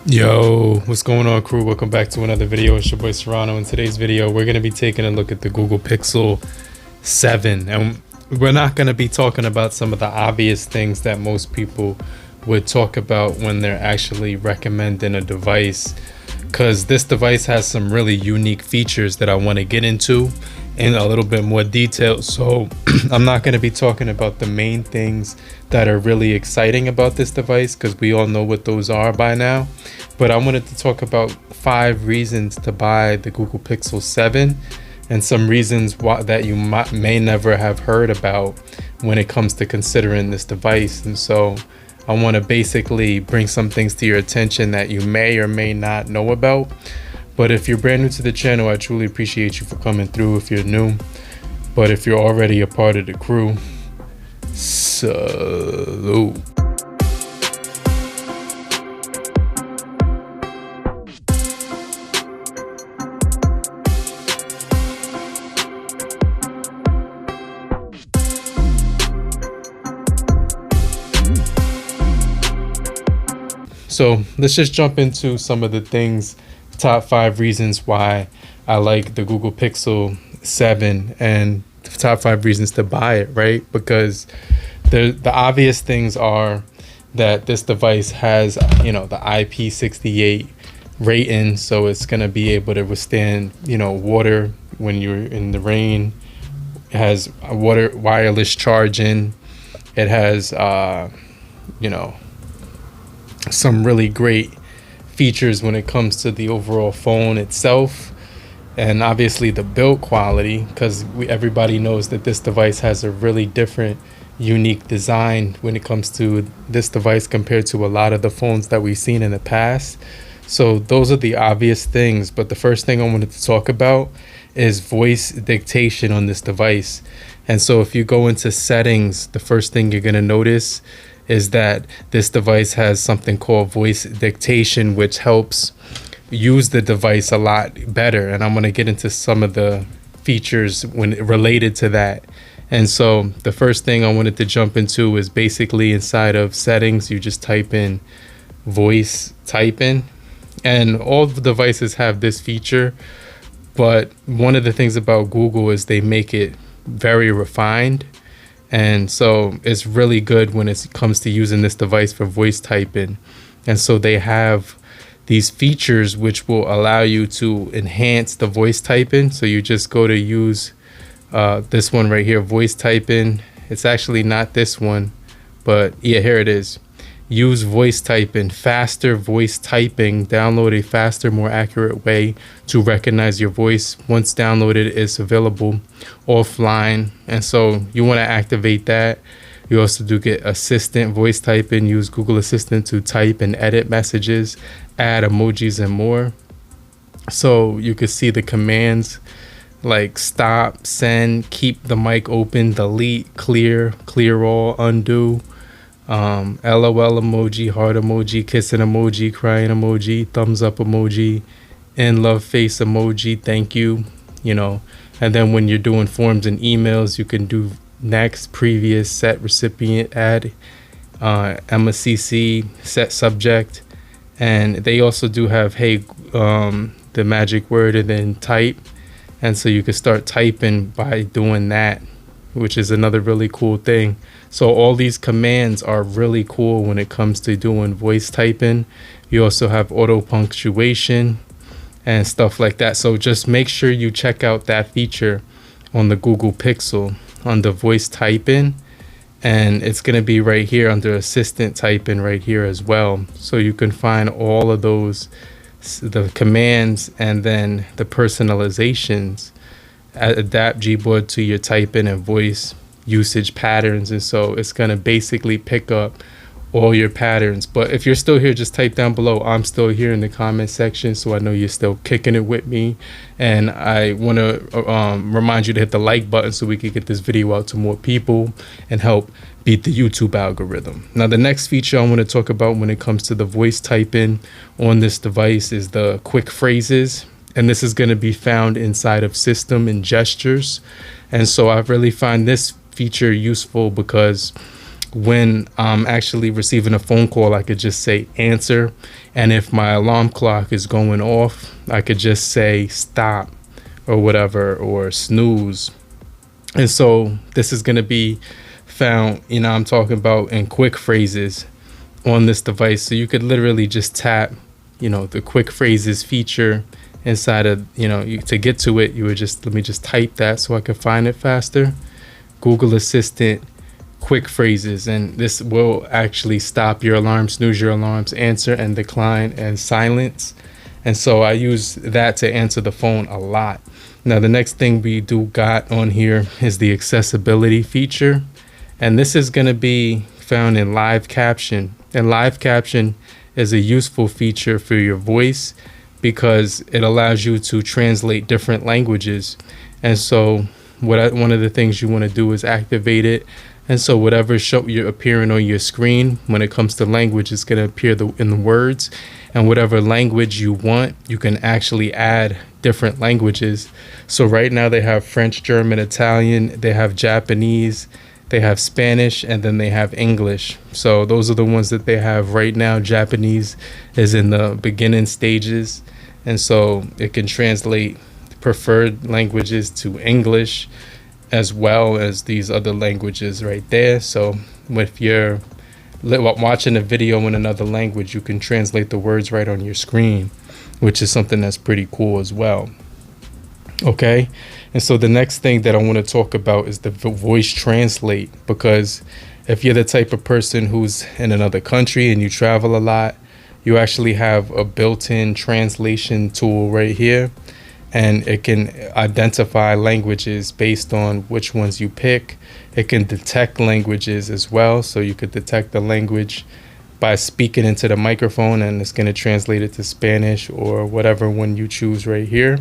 Yo, what's going on, crew? Welcome back to another video. It's your boy Serrano. In today's video, we're going to be taking a look at the Google Pixel 7, and we're not going to be talking about some of the obvious things that most people would talk about when they're actually recommending a device, because this device has some really unique features that I want to get into in a little bit more detail. So I'm not going to be talking about the main things that are really exciting about this device, because we all know what those are by now. But I wanted to talk about 5 reasons to buy the Google Pixel 7 and some reasons that you may never have heard about when it comes to considering this device. And so I want to basically bring some things to your attention that you may or may not know about. But if you're brand new to the channel, I truly appreciate you for coming through if you're new. But if you're already a part of the crew, salute. So let's just jump into some of the things, top 5 reasons why I like the Google Pixel 7 and top 5 reasons to buy it, right? Because the obvious things are that this device has, the IP68 rating, so it's going to be able to withstand, water when you're in the rain. It has wireless charging. It has, some really great features when it comes to the overall phone itself, and obviously the build quality, because everybody knows that this device has a really different, unique design when it comes to this device compared to a lot of the phones that we've seen in the past. So those are the obvious things, but the first thing I wanted to talk about is voice dictation on this device. And so if you go into settings, the first thing you're going to notice is that this device has something called voice dictation, which helps use the device a lot better. And I'm going to get into some of the features related to that. And so the first thing I wanted to jump into is basically inside of settings, you just type in voice typing, and all the devices have this feature. But one of the things about Google is they make it very refined. And so it's really good when it comes to using this device for voice typing. And so they have these features which will allow you to enhance the voice typing. So you just go to use this one right here, voice typing. It's actually not this one, but yeah, here it is. Use voice typing, faster voice typing. Download a faster, more accurate way to recognize your voice. Once downloaded, it's available offline. And so you want to activate that. You also do get assistant voice typing. Use Google Assistant to type and edit messages, add emojis and more. So you can see the commands like stop, send, keep the mic open, delete, clear, clear all, undo. LOL emoji, heart emoji, kissing emoji, crying emoji, thumbs up emoji, in love face emoji, thank you, and then when you're doing forms and emails, you can do next, previous, set recipient, add MCC, set subject. And they also do have the magic word and then type, and so you can start typing by doing that, which is another really cool thing. So all these commands are really cool when it comes to doing voice typing. You also have auto punctuation and stuff like that. So just make sure you check out that feature on the Google Pixel on the voice typing. And it's going to be right here under assistant typing right here as well. So you can find all of those, the commands, and then the personalizations. Adapt Gboard to your typing and voice usage patterns, and so it's going to basically pick up all your patterns. But if you're still here, just type down below I'm still here in the comment section, so I know you're still kicking it with me. And I want to remind you to hit the like button so we can get this video out to more people and help beat the YouTube algorithm. Now the next feature I want to talk about when it comes to the voice typing on this device is the quick phrases. And this is going to be found inside of system and gestures. And so I really find this feature useful because when I'm actually receiving a phone call, I could just say answer. And if my alarm clock is going off, I could just say stop or whatever, or snooze. And so this is going to be found, I'm talking about in quick phrases on this device. So you could literally just tap, the quick phrases feature inside of, to get to it, you would just, let me just type that so I can find it faster. Google Assistant quick phrases, and this will actually stop your alarm, snooze your alarms, answer and decline, and silence. And so I use that to answer the phone a lot. Now the next thing we do got on here is the accessibility feature, and this is going to be found in live caption. And live caption is a useful feature for your voice because it allows you to translate different languages. And so one of the things you want to do is activate it. And so whatever you're appearing on your screen, when it comes to language, it's going to appear in the words. And whatever language you want, you can actually add different languages. So right now they have French, German, Italian, they have Japanese, they have Spanish, and then they have English. So those are the ones that they have right now. Japanese is in the beginning stages. And so it can translate preferred languages to English, as well as these other languages right there. So if you're watching a video in another language, you can translate the words right on your screen, which is something that's pretty cool as well. Okay, and so the next thing that I want to talk about is the voice translate, because if you're the type of person who's in another country and you travel a lot, you actually have a built-in translation tool right here. And it can identify languages based on which ones you pick. It can detect languages as well. So you could detect the language by speaking into the microphone, and it's going to translate it to Spanish or whatever one you choose right here.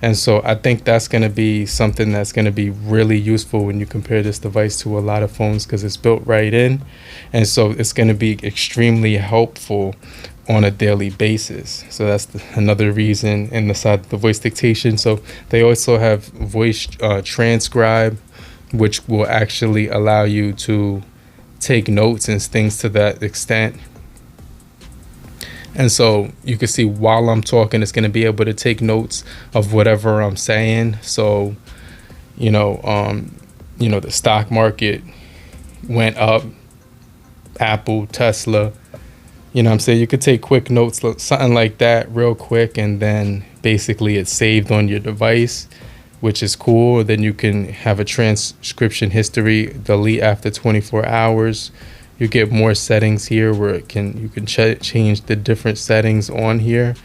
And so I think that's going to be something that's going to be really useful when you compare this device to a lot of phones, because it's built right in. And so it's going to be extremely helpful on a daily basis. So that's another reason in the side of the voice dictation. So they also have voice transcribe, which will actually allow you to take notes and things to that extent. And so you can see while I'm talking, it's going to be able to take notes of whatever I'm saying. So, the stock market went up, Apple, Tesla, I'm saying you could take quick notes, something like that real quick, and then basically it's saved on your device, which is cool. Then you can have a transcription history, delete after 24 hours. You get more settings here where you can change the different settings on here,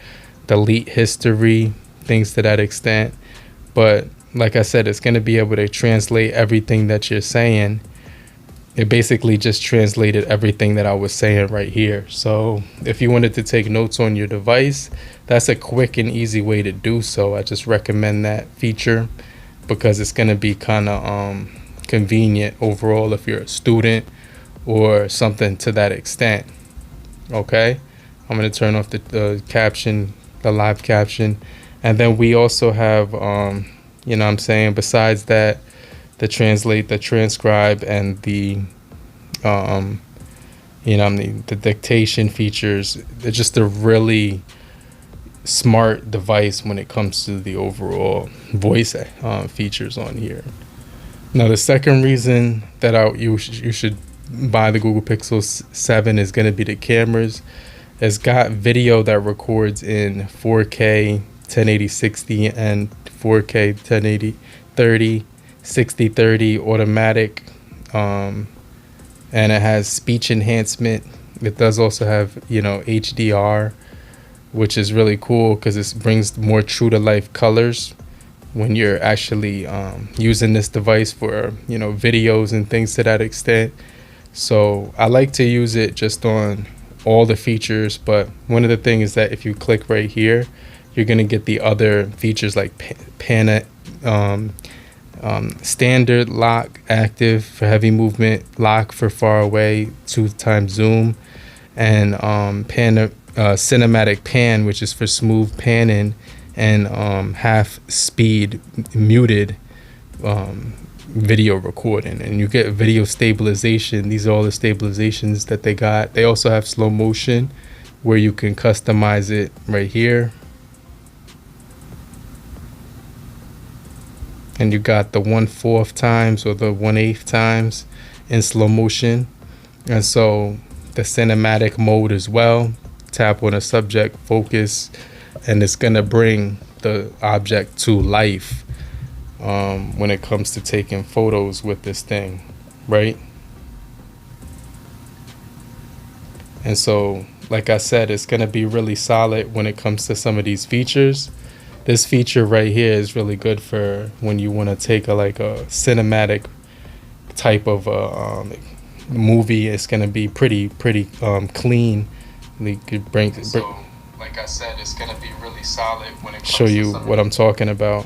delete history, things to that extent. But like I said, it's going to be able to translate everything that you're saying. It basically just translated everything that I was saying right here. So if you wanted to take notes on your device, that's a quick and easy way to do so. I just recommend that feature because it's going to be kind of convenient overall if you're a student or something to that extent. Okay, I'm going to turn off the caption, the live caption. And then we also have, besides that, the translate, the transcribe, and the the dictation features. They're just a really smart device when it comes to the overall voice features on here. Now the second reason that you should buy the Google Pixel 7 is going to be the cameras. It's got video that records in 4K 1080 60 and 4K 1080 30 60/30 automatic, and it has speech enhancement. It does also have HDR, which is really cool because it brings more true to life colors when you're actually using this device for videos and things to that extent. So I like to use it just on all the features, but one of the things is that if you click right here, you're going to get the other features like standard lock, active for heavy movement, lock for far away, 2x zoom, and cinematic pan, which is for smooth panning, and half speed muted, video recording, and you get video stabilization. These are all the stabilizations that they got. They also have slow motion where you can customize it right here. And you got the 1/4 times or the 1/8 times in slow motion. And so the cinematic mode as well. Tap on a subject, focus, and it's gonna bring the object to life when it comes to taking photos with this thing, right? And so, like I said, it's gonna be really solid when it comes to some of these features. This feature right here is really good for when you want to take like a cinematic type of movie. It's gonna be pretty clean. We could so, like I said, it's gonna be really solid when it comes show you what I'm talking about.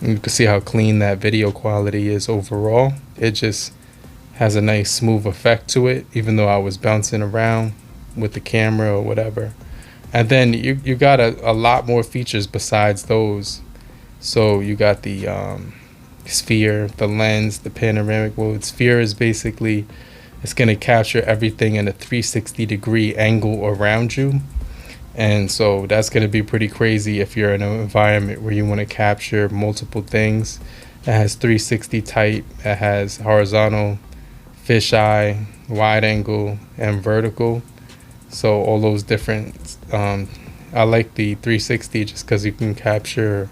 You can see how clean that video quality is overall. It just has a nice smooth effect to it, even though I was bouncing around with the camera or whatever. And then you got a lot more features besides those. So you got the sphere, the lens, the panoramic mode. Sphere is basically, it's going to capture everything in a 360-degree angle around you. And so that's going to be pretty crazy if you're in an environment where you want to capture multiple things. It has 360 type, it has horizontal, fisheye, wide angle, and vertical. So all those different, I like the 360 just because you can capture,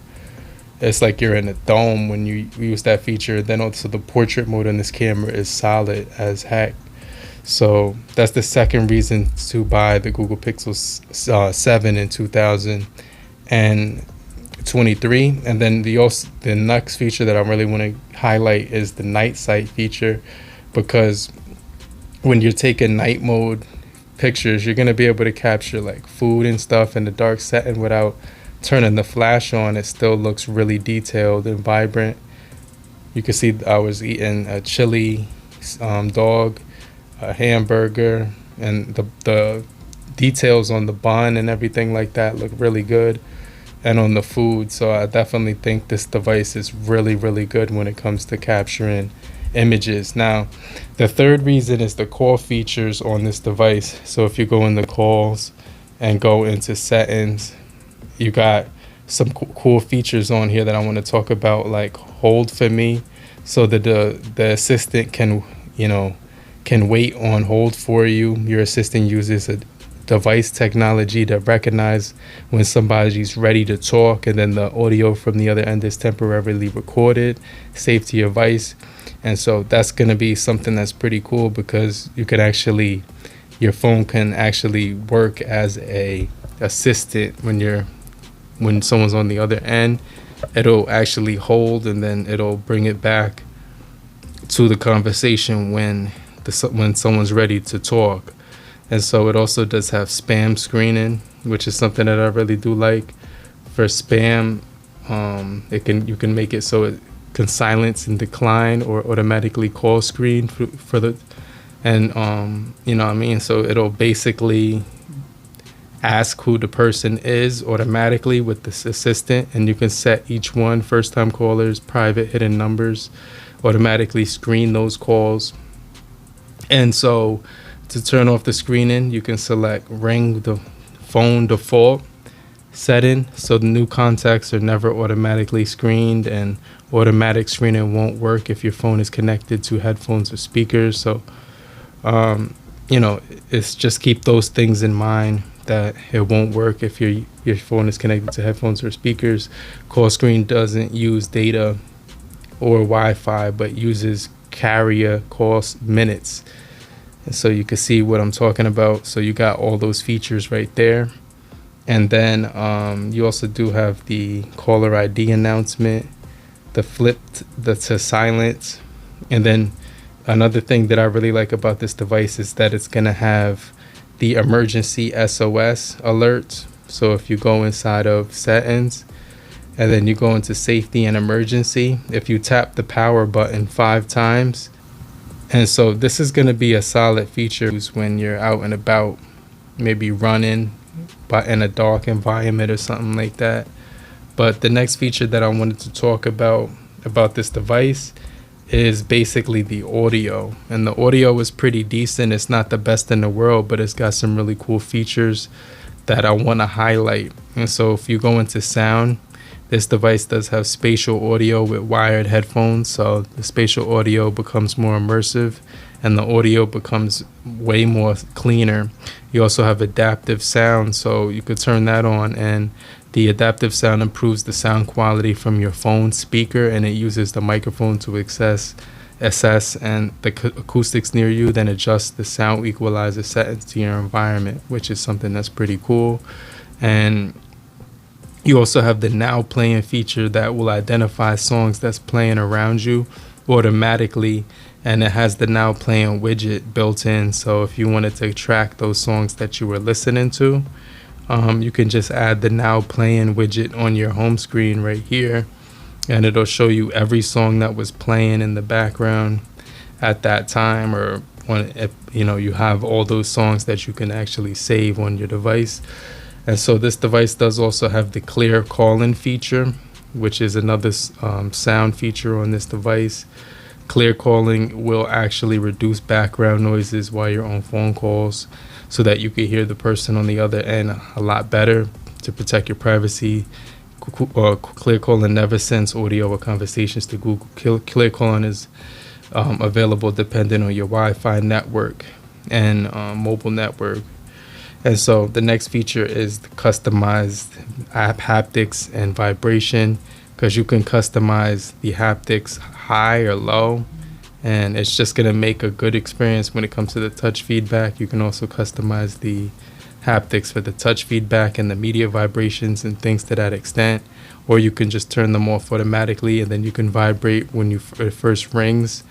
it's like you're in a dome when you use that feature. Then also the portrait mode on this camera is solid as heck. So that's the second reason to buy the Google Pixel 7 in 2023. And then the next feature that I really want to highlight is the night sight feature, because when you're taking night mode pictures, you're going to be able to capture like food and stuff in the dark setting without turning the flash on. It still looks really detailed and vibrant. You can see I was eating a chili dog, a hamburger, and the details on the bun and everything like that look really good, and on the food. So I definitely think this device is really good when it comes to capturing images. Now the third reason is the call features on this device. So if you go in the calls and go into settings, you got some cool features on here that I want to talk about, like hold for me, so that the assistant can wait on hold for you. Your assistant uses a device technology to recognize when somebody's ready to talk, and then the audio from the other end is temporarily recorded, saved to your device. And so that's going to be something that's pretty cool, because you can actually, your phone can actually work as a assistant when someone's on the other end. It'll actually hold, and then it'll bring it back to the conversation when someone's ready to talk. And so it also does have spam screening, which is something that I really do like. For spam, you can make it so it can silence and decline or automatically call screen for the, and you know what I mean. So it'll basically ask who the person is automatically with this assistant, and you can set each one, first time callers, private, hidden numbers, automatically screen those calls. And so to turn off the screening, you can select ring the phone default setting, so the new contacts are never automatically screened, and automatic screening won't work if your phone is connected to headphones or speakers. So it's just keep those things in mind, that it won't work if your phone is connected to headphones or speakers. Call screen doesn't use data or Wi-Fi, but uses carrier calls minutes. And so you can see what I'm talking about. So you got all those features right there. And then you also do have the caller ID announcement, the flipped to silence. And then another thing that I really like about this device is that it's going to have the emergency SOS alerts. So if you go inside of settings and then you go into safety and emergency, if you tap the power button 5 times, and so this is going to be a solid feature when you're out and about, maybe running but in a dark environment or something like that. But the next feature that I wanted to talk about this device is basically the audio. And the audio is pretty decent. It's not the best in the world, but it's got some really cool features that I want to highlight. And so if you go into sound, this device does have spatial audio with wired headphones. So the spatial audio becomes more immersive and the audio becomes way more cleaner. You also have adaptive sound, so you could turn that on, and the adaptive sound improves the sound quality from your phone speaker, and it uses the microphone to assess and the acoustics near you, then adjusts the sound equalizer settings to your environment, which is something that's pretty cool. And you also have the now playing feature that will identify songs that's playing around you automatically, and it has the now playing widget built in. So if you wanted to track those songs that you were listening to, you can just add the now playing widget on your home screen right here, and it'll show you every song that was playing in the background at that time, or if you have all those songs that you can actually save on your device. And so this device does also have the clear Callin feature, which is another sound feature on this device. Clear calling will actually reduce background noises while you're on phone calls, so that you can hear the person on the other end a lot better to protect your privacy. Clear calling never sends audio or conversations to Google. Clear calling is available depending on your Wi-Fi network and mobile network. And so the next feature is the customized app haptics and vibration, because you can customize the haptics high or low, and it's just going to make a good experience when it comes to the touch feedback. You can also customize the haptics for the touch feedback and the media vibrations and things to that extent, or you can just turn them off automatically, and then you can vibrate when it first rings,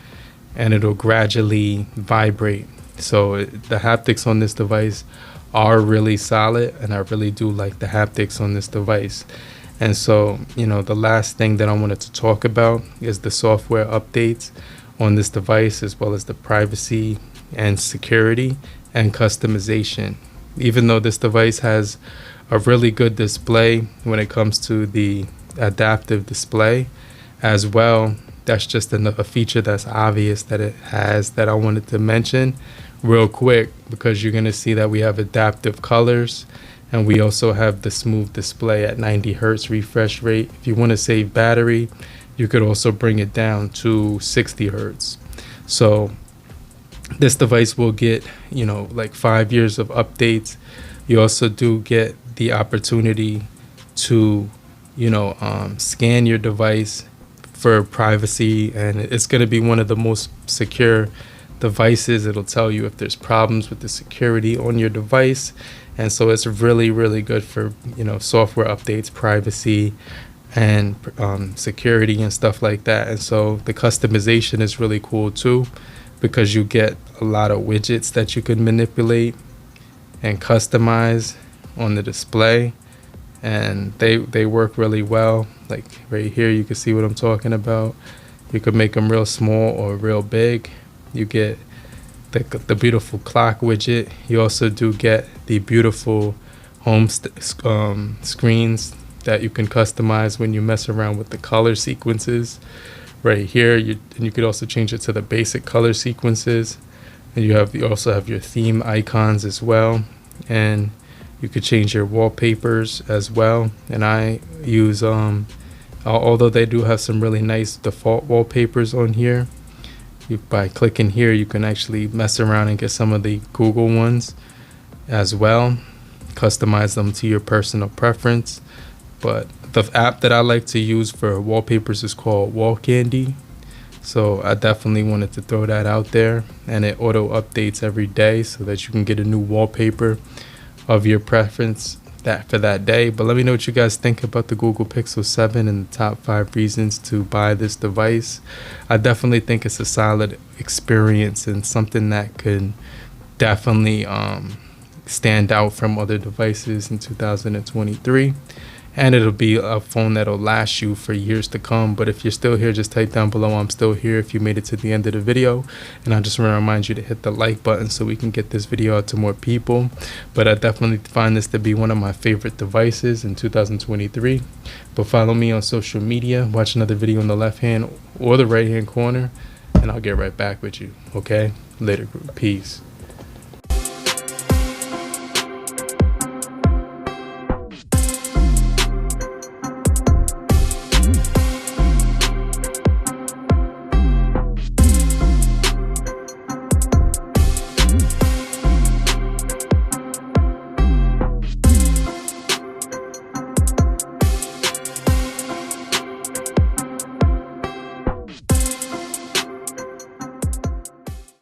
and it'll gradually vibrate. So the haptics on this device are really solid, and I really do like the haptics on this device. And so, the last thing that I wanted to talk about is the software updates on this device, as well as the privacy and security and customization. Even though this device has a really good display when it comes to the adaptive display as well, that's just a feature that's obvious that it has that I wanted to mention real quick, because you're going to see that we have adaptive colors, and we also have the smooth display at 90 hertz refresh rate. If you want to save battery, you could also bring it down to 60 hertz. So this device will get, like 5 years of updates. You also do get the opportunity to, scan your device for privacy, and it's going to be one of the most secure devices. It'll tell you if there's problems with the security on your device. And so it's really, really good for, software updates, privacy, and security and stuff like that. And so the customization is really cool too, because you get a lot of widgets that you can manipulate and customize on the display, and they work really well. Like right here, you can see what I'm talking about. You could make them real small or real big. You get the beautiful clock widget. You also do get the beautiful home screens that you can customize when you mess around with the color sequences. Right here, you could also change it to the basic color sequences. And you also have your theme icons as well, and you could change your wallpapers as well. And I use although they do have some really nice default wallpapers on here, by clicking here, you can actually mess around and get some of the Google ones as well, customize them to your personal preference. But the app that I like to use for wallpapers is called Wall Candy. So I definitely wanted to throw that out there, and it auto updates every day so that you can get a new wallpaper of your preference for that day. But let me know what you guys think about the Google Pixel 7 and the top 5 reasons to buy this device. I definitely think it's a solid experience and something that could definitely stand out from other devices in 2023. and it'll be a phone that'll last you for years to come. But if you're still here, just type down below I'm still here if you made it to the end of the video. And I just want to remind you to hit the like button so we can get this video out to more people. But I definitely find this to be one of my favorite devices in 2023. But follow me on social media, watch another video in the left hand or the right hand corner, and I'll get right back with you. Okay, later group, peace.